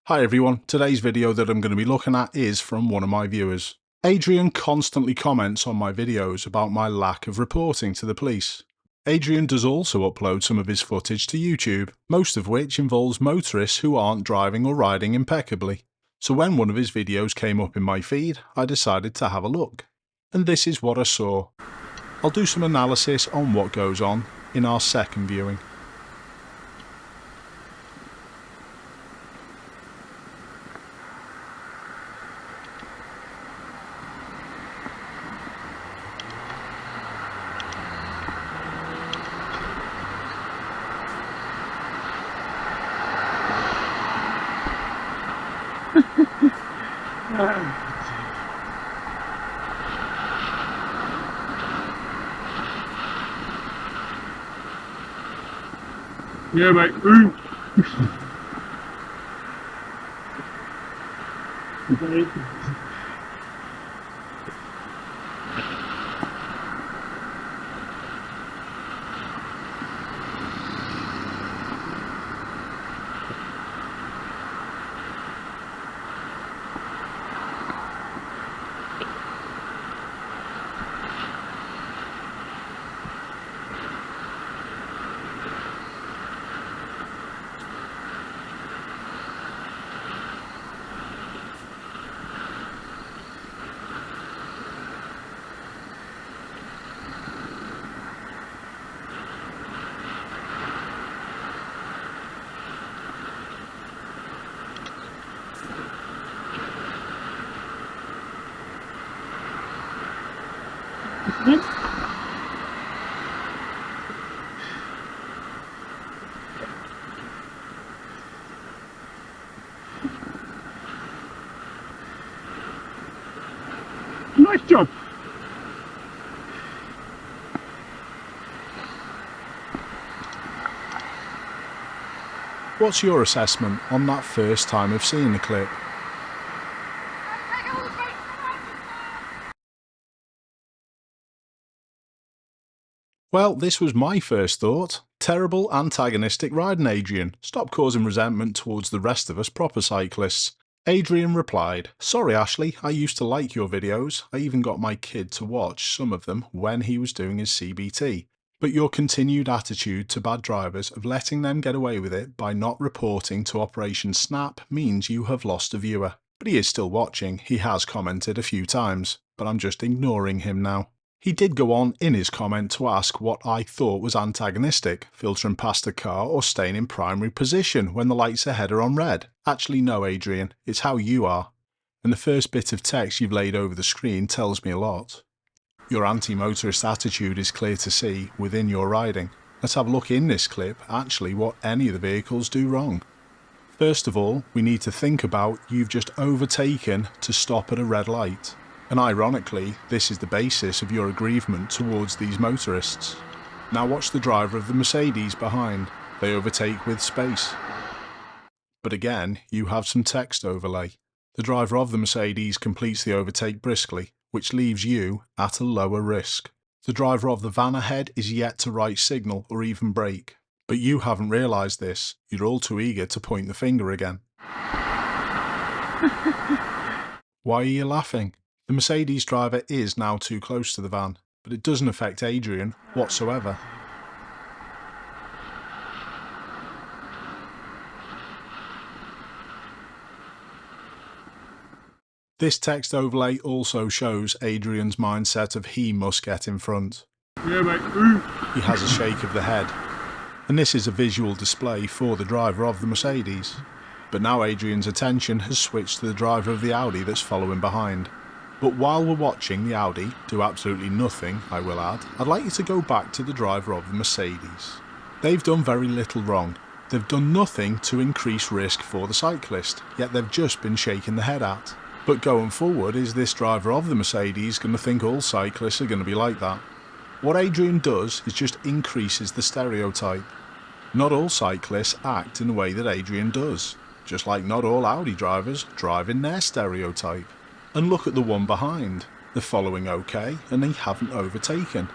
Hi everyone, today's video that I'm going to be looking at is from one of my viewers. Adrian constantly comments on my videos about my lack of reporting to the police. Adrian does also upload some of his footage to YouTube, most of which involves motorists who aren't driving or riding impeccably. So when one of his videos came up in my feed, I decided to have a look. And this is what I saw. I'll do some analysis on what goes on in our second viewing. Yeah, mate. Nice job. What's your assessment on that first time of seeing the clip? Well, this was my first thought. Terrible antagonistic riding, Adrian. Stop causing resentment towards the rest of us proper cyclists. Adrian replied, "Sorry Ashley, I used to like your videos. I even got my kid to watch some of them when he was doing his CBT. But your continued attitude to bad drivers of letting them get away with it by not reporting to Operation Snap means you have lost a viewer." But he is still watching. He has commented a few times, but I'm just ignoring him now. He did go on in his comment to ask what I thought was antagonistic, filtering past a car or staying in primary position when the lights ahead are on red. Actually no, Adrian, it's how you are. And the first bit of text you've laid over the screen tells me a lot. Your anti-motorist attitude is clear to see within your riding. Let's have a look in this clip actually what any of the vehicles do wrong. First of all, we need to think about you've just overtaken to stop at a red light. And ironically, this is the basis of your aggrievement towards these motorists. Now watch the driver of the Mercedes behind. They overtake with space. But again, you have some text overlay. The driver of the Mercedes completes the overtake briskly, which leaves you at a lower risk. The driver of the van ahead is yet to right signal or even brake. But you haven't realised this. You're all too eager to point the finger again. Why are you laughing? The Mercedes driver is now too close to the van, but it doesn't affect Adrian whatsoever. This text overlay also shows Adrian's mindset of he must get in front. Yeah, mate. He has a shake of the head, and this is a visual display for the driver of the Mercedes. But now Adrian's attention has switched to the driver of the Audi that's following behind. But while we're watching the Audi do absolutely nothing, I will add, I'd like you to go back to the driver of the Mercedes. They've done very little wrong. They've done nothing to increase risk for the cyclist, yet they've just been shaken the head at. But going forward, is this driver of the Mercedes going to think all cyclists are going to be like that? What Adrian does is just increases the stereotype. Not all cyclists act in the way that Adrian does, just like not all Audi drivers drive in their stereotype. And look at the one behind. They're following okay, and they haven't overtaken.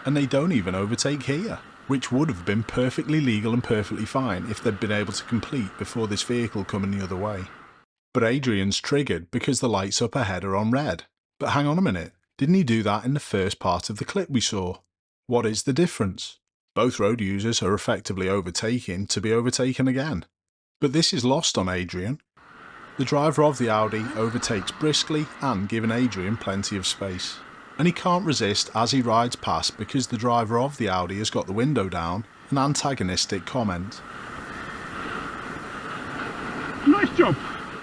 And they don't even overtake here. which would have been perfectly legal and perfectly fine if they'd been able to complete before this vehicle coming the other way. But Adrian's triggered because the lights up ahead are on red. But hang on a minute, didn't he do that in the first part of the clip we saw? What is the difference? Both road users are effectively overtaking to be overtaken again. But this is lost on Adrian. The driver of the Audi overtakes briskly and giving Adrian plenty of space. And he can't resist as he rides past because the driver of the Audi has got the window down, an antagonistic comment. Nice job.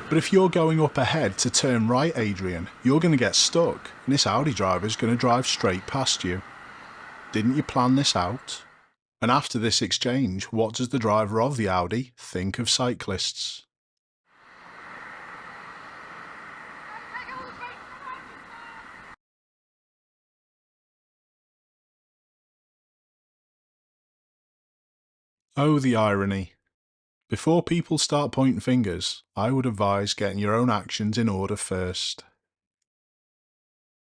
But if you're going up ahead to turn right, Adrian, you're going to get stuck and this Audi driver is going to drive straight past you. Didn't you plan this out? And after this exchange, what does the driver of the Audi think of cyclists? Oh, the irony. Before people start pointing fingers, I would advise getting your own actions in order first.